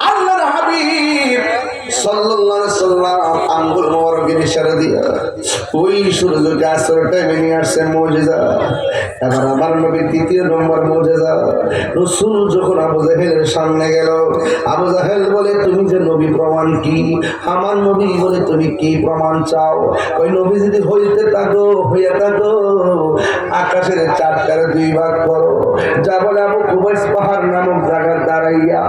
আল্লাহর হাবিব সাল্লাল্লাহু আলাইহি সাল্লাম আঙ্গুল মোবারকের ইশারা দিয়া ওই সূর্যকে আসরের টাইমে নিয়ে আসছে মুজিজা। এবার আমার নবীর দ্বিতীয় নম্বর মুজিজা, রাসূল যখন আবু জাহেলের সামনে গেল, আবু জাহেল বলে তুমি যে নবী প্রমাণ কি? আমার নবী বলে তুমি কি প্রমাণ চাও? ওই নবী যদি হইতে থাকো হইয়া থাকো আকাশের চারটার দুই ভাগ করো, যা বলে আবু কুবাইস পাহাড় নামক জায়গায় দাঁড়াইয়া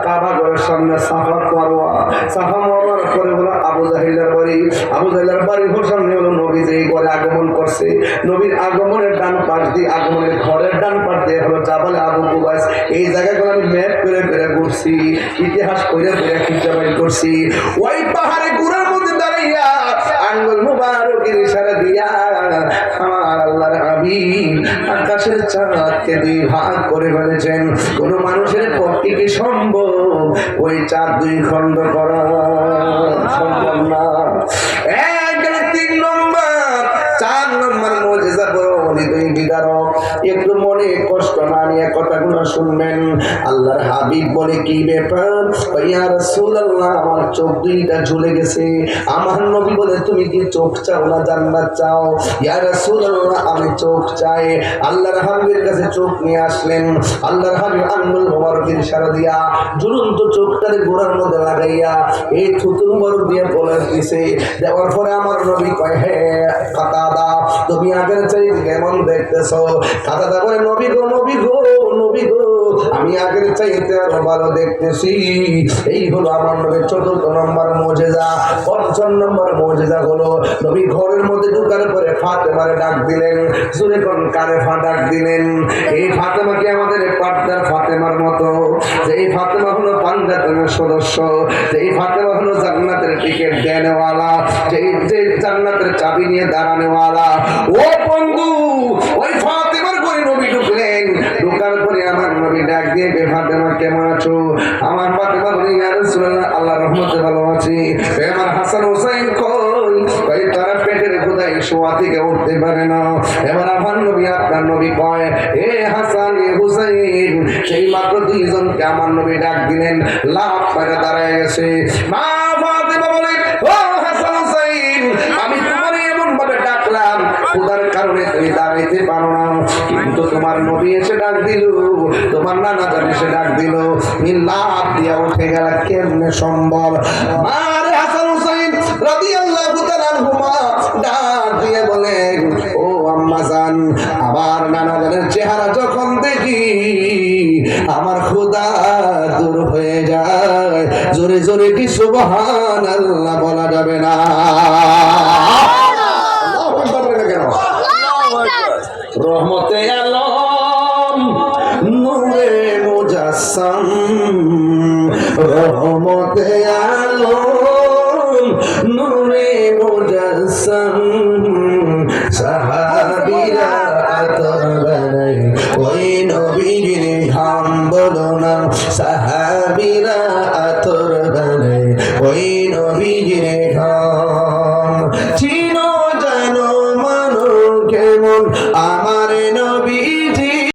কাবা ঘরের সামনে সাফা মারওয়া, সাফা মারওয়ার পরে হলো আবু জাহেলের বাড়ি, আবু জাহেলের বাড়ির সামনে হলো নবী যে ঘরে আগমন করছে, নবীর আগমনের ডান পাশ দিয়ে, আগমনের ঘরের ডান পাশ দিয়ে হলো জাবালে আবু কুবাইস। এই জায়গাগুলো আমি ম্যাপ করে করে ঘুরছি, ইতিহাস করে করে খিচাবাড়ি করছি। ওই পাহাড়ে গুড়ার মধ্যে দাঁড়াইয়া আঙ্গুল মুবারকের ইশারা দিয়া আমার আল্লাহর হাবিব আকাশের চাঁদকে দুই ভাগ করে ফেলেছেন। কোন মানুষের পক্ষে কি সম্ভব ওই চাঁদ দুই খণ্ড করা? সম্ভব না। তিন নম্বর, চার নম্বর মুজিজা বড় হৃদয় বিদারক। একটু মনে কষ্ট না নিয়ে কথাগুলো শুনবেন। আল্লাহর হাবিব বলে কি ব্যাপার? ইয়া রাসূলুল্লাহ আমার চোখ দুইটা ঝুলে গেছে। আমার নবী বলে তুমি কি চোখ চাও না জান্নাত চাও? ইয়া রাসূলুল্লাহ আমি চোখ চাই। আল্লাহর হাবিবের কাছে চোখ নিয়ে আসলেন। আল্লাহর হাবিব আঙ্গুল মোবারকের ইশারা দিয়া ঝুলন্ত চোখটারে গোড়ার মধ্যে লাগাইয়া এই থুতু মোবারক দিয়ে বলে দিছে। দেওয়ার পরে আমার নবী কয় হে কাতাদা তুমি আগের চাইতে কেমন দেখতেছো? কাতাদা বলে নবী গো নবী গো নবী গো আমি আগের চাইতে আরো ভালো দেখতেছি। এই হলো আমার নবীর চতুর্থ নম্বর মুজিজা। পঞ্চম নম্বর মুজিজা হলো নবী ঘরের মধ্যে ঢোকার পরে ফাতেমারে ডাক দিলেন। জোরে কোন কারে ডাক দিলেন? এই ফাতেমা কি আমাদের পার্টনার ফাতেমার মতো? যে এই ফাতেমা হলো পাঞ্জাতনের সদস্য, যে এই ফাতেমা হলো জান্নাতের টিকিট দেনেওয়ালা, যে জান্নাতের চাবি নিয়ে দাঁড়ানেওয়ালা। ও বন্ধু, ওই ফাতেমার ঘরে নবী ঢুকলেন। ঢোকার পরে আমার নবী ডাক দিয়ে ফাতেমা কেমন আছো? আমার ফাতেমা বলে ইয়া রাসূলুল্লাহ আল্লাহর রহমতে ভালো আছি। আমার হাসান হোসেন কই তারা পেটের খোদাই শোয়া থেকে উঠতে পারে না। এবার আমার নবী আপনার নবী কয় এ হাসান এ হুসাইন। সেই মাত্র দুইজনকে আমার নবী ডাক দিলেন, লাফ করে দাঁড়ায় গেছে। মা ফাতেমা বলে ও হাসান হোসেন আমি তোমার এমন ভাবে ডাকলাম খোদার কারণে তুমি দাঁড়াইতে পারো না, কিন্তু তোমার নবী এসে ডাক দিল, তোমার নানা জান এসে ডাক দিল, তুমি লাফ দিয়া উঠে গেল, কেমনে সম্ভব? মারে হাসান হোসেন রাদিয়াল্লাহু তাআলা আনহুমা ডাক দিয়ে বলেন ও আম্মা জান আমার নানা জানের চেহারা যখন দেখি আমার খোদা দূর হয়ে যায়। জোরে জোরে কি সুবহানাল্লাহ বলা যাবে না? রহমতে আলম নূরে মুজাসসাম, রহমতে আলম নূরে মুজাসসাম, সাহাবীরা আতর বানাই ওই নবীর ঘাম বলো না, সাহাবীরা আতর বানাই ওই নবীর ঘাম।